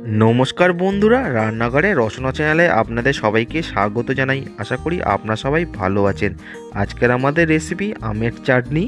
নমস্কার বন্ধুরা, রান্নাঘরে রচনা চ্যানেলে আপনাদের সবাইকে স্বাগত জানাই। আশা করি আপনারা সবাই ভালো আছেন। আজকের আমাদের রেসিপি আমের চাটনি।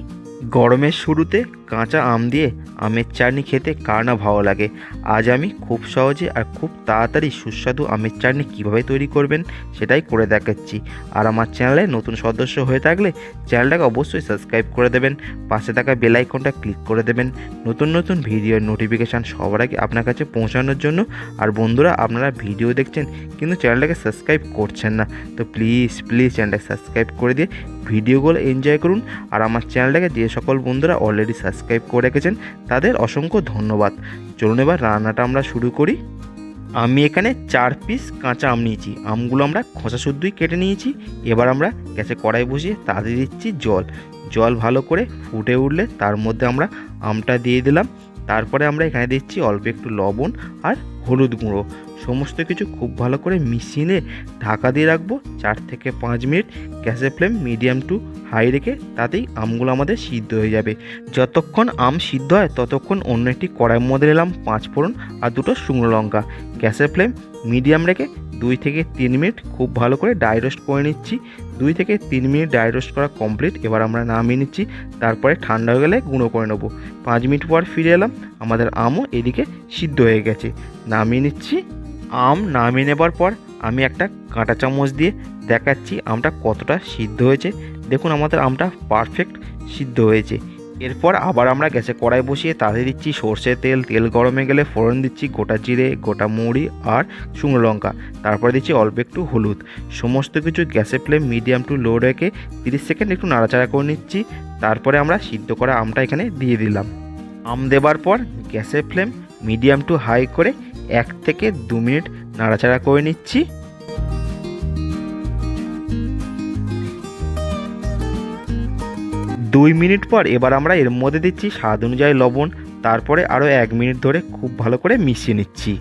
গরমের শুরুতে কাঁচা আম দিয়ে আমের চাটনি খেতে কার না ভালো লাগে। আজ আমি খুব সহজে আর খুব তাড়াতাড়ি সুস্বাদু আমের চাটনি কীভাবে তৈরি করবেন সেটাই করে দেখাচ্ছি। আর আমার চ্যানেলে নতুন সদস্য হয়ে থাকলে চ্যানেলটাকে অবশ্যই সাবস্ক্রাইব করে দেবেন, পাশে থাকা বেল আইকনটা ক্লিক করে দেবেন নতুন নতুন ভিডিওর নোটিফিকেশান সবার আগে আপনার কাছে পৌঁছানোর জন্য। আর বন্ধুরা, আপনারা ভিডিও দেখছেন কিন্তু চ্যানেলটাকে সাবস্ক্রাইব করছেন না, তো প্লিজ চ্যানেলটাকে সাবস্ক্রাইব করে দিয়ে ভিডিওগুলো এনজয় করুন। আর আমার চ্যানেলটাকে যে সকল বন্ধুরা অলরেডি সাবস্ক্রাইব করে রেখেছেন তাদের অসংখ্য ধন্যবাদ। চলুন এবার রান্নাটা আমরা শুরু করি। আমি এখানে 4 পিস কাঁচা আম নিয়েছি। আমগুলো আমরা খোসা শুদ্ধই কেটে নিয়েছি। এবার আমরা গ্যাসে কড়াই বসিয়ে তাতে দিচ্ছি জল ভালো করে ফুটে উঠলে তার মধ্যে আমরা আমটা দিয়ে দিলাম। তারপরে আমরা এখানে দিচ্ছি অল্প একটু লবণ আর হলুদ গুঁড়ো। সমস্ত কিছু খুব ভালো করে মিশিয়ে ঢাকা দিয়ে রাখবো 4 থেকে 5 মিনিট। গ্যাসের ফ্লেম মিডিয়াম টু হাই রেখে তাতেই আমগুলো আমাদের সিদ্ধ হয়ে যাবে। যতক্ষণ আম সিদ্ধ হয় ততক্ষণ অন্য একটি কড়াইয়ের মধ্যে নিলাম 5 ফোড়ন আর 2টো শুকনো লঙ্কা। গ্যাসের ফ্লেম মিডিয়াম রেখে 2 থেকে 3 মিনিট খুব ভালো করে ড্রাই রোস্ট করে নিচ্ছি। 2 থেকে 3 মিনিট ড্রাই রোস্ট করা কমপ্লিট। এবার আমরা নামিয়ে নিচ্ছি, তারপরে ঠান্ডা হয়ে গেলে গুঁড়ো করে নেবো। 5 মিনিট পর ফিরে এলাম, আমাদের আমও এদিকে সিদ্ধ হয়ে গেছে। নামিয়ে নিচ্ছি। আম নামিয়ে নেবার পর আমি একটা কাঁটা চামচ দিয়ে দেখাচ্ছি আমটা কতটা সিদ্ধ হয়েছে। দেখুন আমাদের আমটা পারফেক্ট সিদ্ধ হয়েছে। এরপর আবার আমরা গ্যাসে কড়াই বসিয়ে তাতে দিচ্ছি সর্ষের তেল গরমে গেলে ফোড়ন দিচ্ছি গোটা জিরে, গোটা মৌরি আর শুকনো লঙ্কা। তারপরে দিচ্ছি অল্প একটু হলুদ। সমস্ত কিছু গ্যাসের ফ্লেম মিডিয়াম টু লো রেখে 30 সেকেন্ড একটু নাড়াচাড়া করে নিচ্ছি। তারপরে আমরা সিদ্ধ করা আমটা এখানে দিয়ে দিলাম। আম দেবার পর গ্যাসের ফ্লেম মিডিয়াম টু হাই করে 1 থেকে 2 মিনিট নাড়াচাড়া করে নিচ্ছি। 2 মিনিট পর এবার আমরা এর মধ্যে দিচ্ছি স্বাদ অনুযায়ী লবণ। তারপরে আরও 1 মিনিট ধরে খুব ভালো করে মিশিয়ে নিচ্ছি।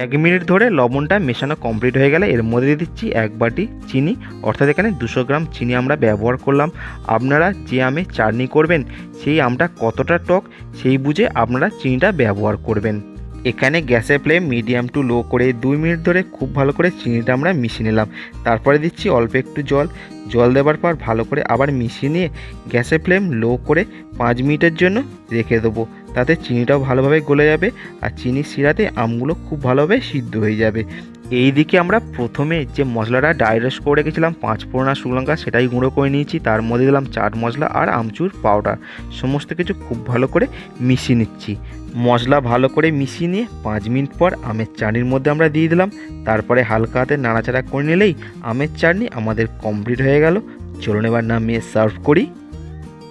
1 মিনিট ধরে লবণটা মেশানো কমপ্লিট হয়ে গেলে এর মধ্যে দিয়ে দিচ্ছি 1 বাটি চিনি, অর্থাৎ এখানে 200 গ্রাম চিনি আমরা ব্যবহার করলাম। আপনারা যে আমে চাটনি করবেন সেই আমটা কতটা টক সেই বুঝে আপনারা চিনিটা ব্যবহার করবেন। এখানে গ্যাসের ফ্লেম মিডিয়াম টু লো করে 2 মিনিট ধরে খুব ভালো করে চিনিটা আমরা মিশিয়ে নিলাম। তারপরে দিচ্ছি অল্প একটু জল দেওয়ার পর ভালো করে আবার মিশিয়ে নিয়ে গ্যাসের ফ্লেম লো করে 5 মিনিটের জন্য রেখে দেবো। তাতে চিনিটাও ভালোভাবে গলে যাবে আর চিনির শিরাতে আমগুলো খুব ভালোভাবে সিদ্ধ হয়ে যাবে। এই দিকে আমরা প্রথমে যে মশলাটা ড্রাই রোস্ট করে রেখেছিলাম 5 ফোড়ন আর শুকনো লঙ্কা, সেটাই গুঁড়ো করে নিয়েছি। তার মধ্যে দিলাম চাট মশলা আর আমচুর পাউডার। সমস্ত কিছু খুব ভালো করে মিশিয়ে নিচ্ছি। মশলা ভালো করে মিশিয়ে নিয়ে 5 মিনিট পর আমের চাটনির মধ্যে আমরা দিয়ে দিলাম। তারপরে হালকা হাতে নাড়াচাড়া করে নিলেই আমের চাটনি আমাদের কমপ্লিট হয়ে গেল। চলুন এবার নামিয়ে সার্ভ করি।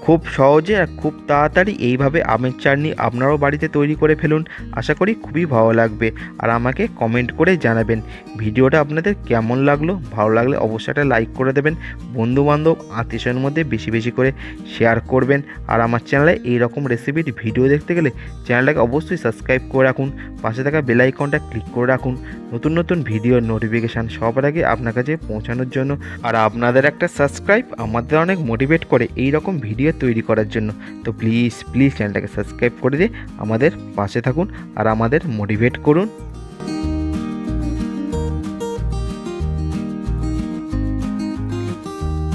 খুব সহজে আর খুব তাড়াতাড়ি এইভাবে আমের চাটনি আপনারাও বাড়িতে তৈরি করে ফেলুন। আশা করি খুবই ভালো লাগবে। আর আমাকে কমেন্ট করে জানাবেন ভিডিওটা আপনাদের কেমন লাগলো। ভালো লাগলে অবশ্যই একটা লাইক করে দেবেন। বন্ধুবান্ধব আত্মীয়স্বজনের মধ্যে বেশি করে শেয়ার করবেন। আর আমার চ্যানেলে এই রকম রেসিপির ভিডিও দেখতে গেলে চ্যানেলটাকে অবশ্যই সাবস্ক্রাইব করে রাখুন, পাশে থাকা বেল আইকনটা ক্লিক করে রাখুন নতুন ভিডিওর নোটিফিকেশান সবার আগে আপনার কাছে পৌঁছানোর জন্য। আর আপনাদের একটা সাবস্ক্রাইব আমাদের অনেক মোটিভেট করে এই রকম ভিডিও তৈরি করার জন্য। তো প্লিজ চ্যানেলটাকে সাবস্ক্রাইব করে দিয়ে আমাদের পাশে থাকুন আর আমাদের মোটিভেট করুন।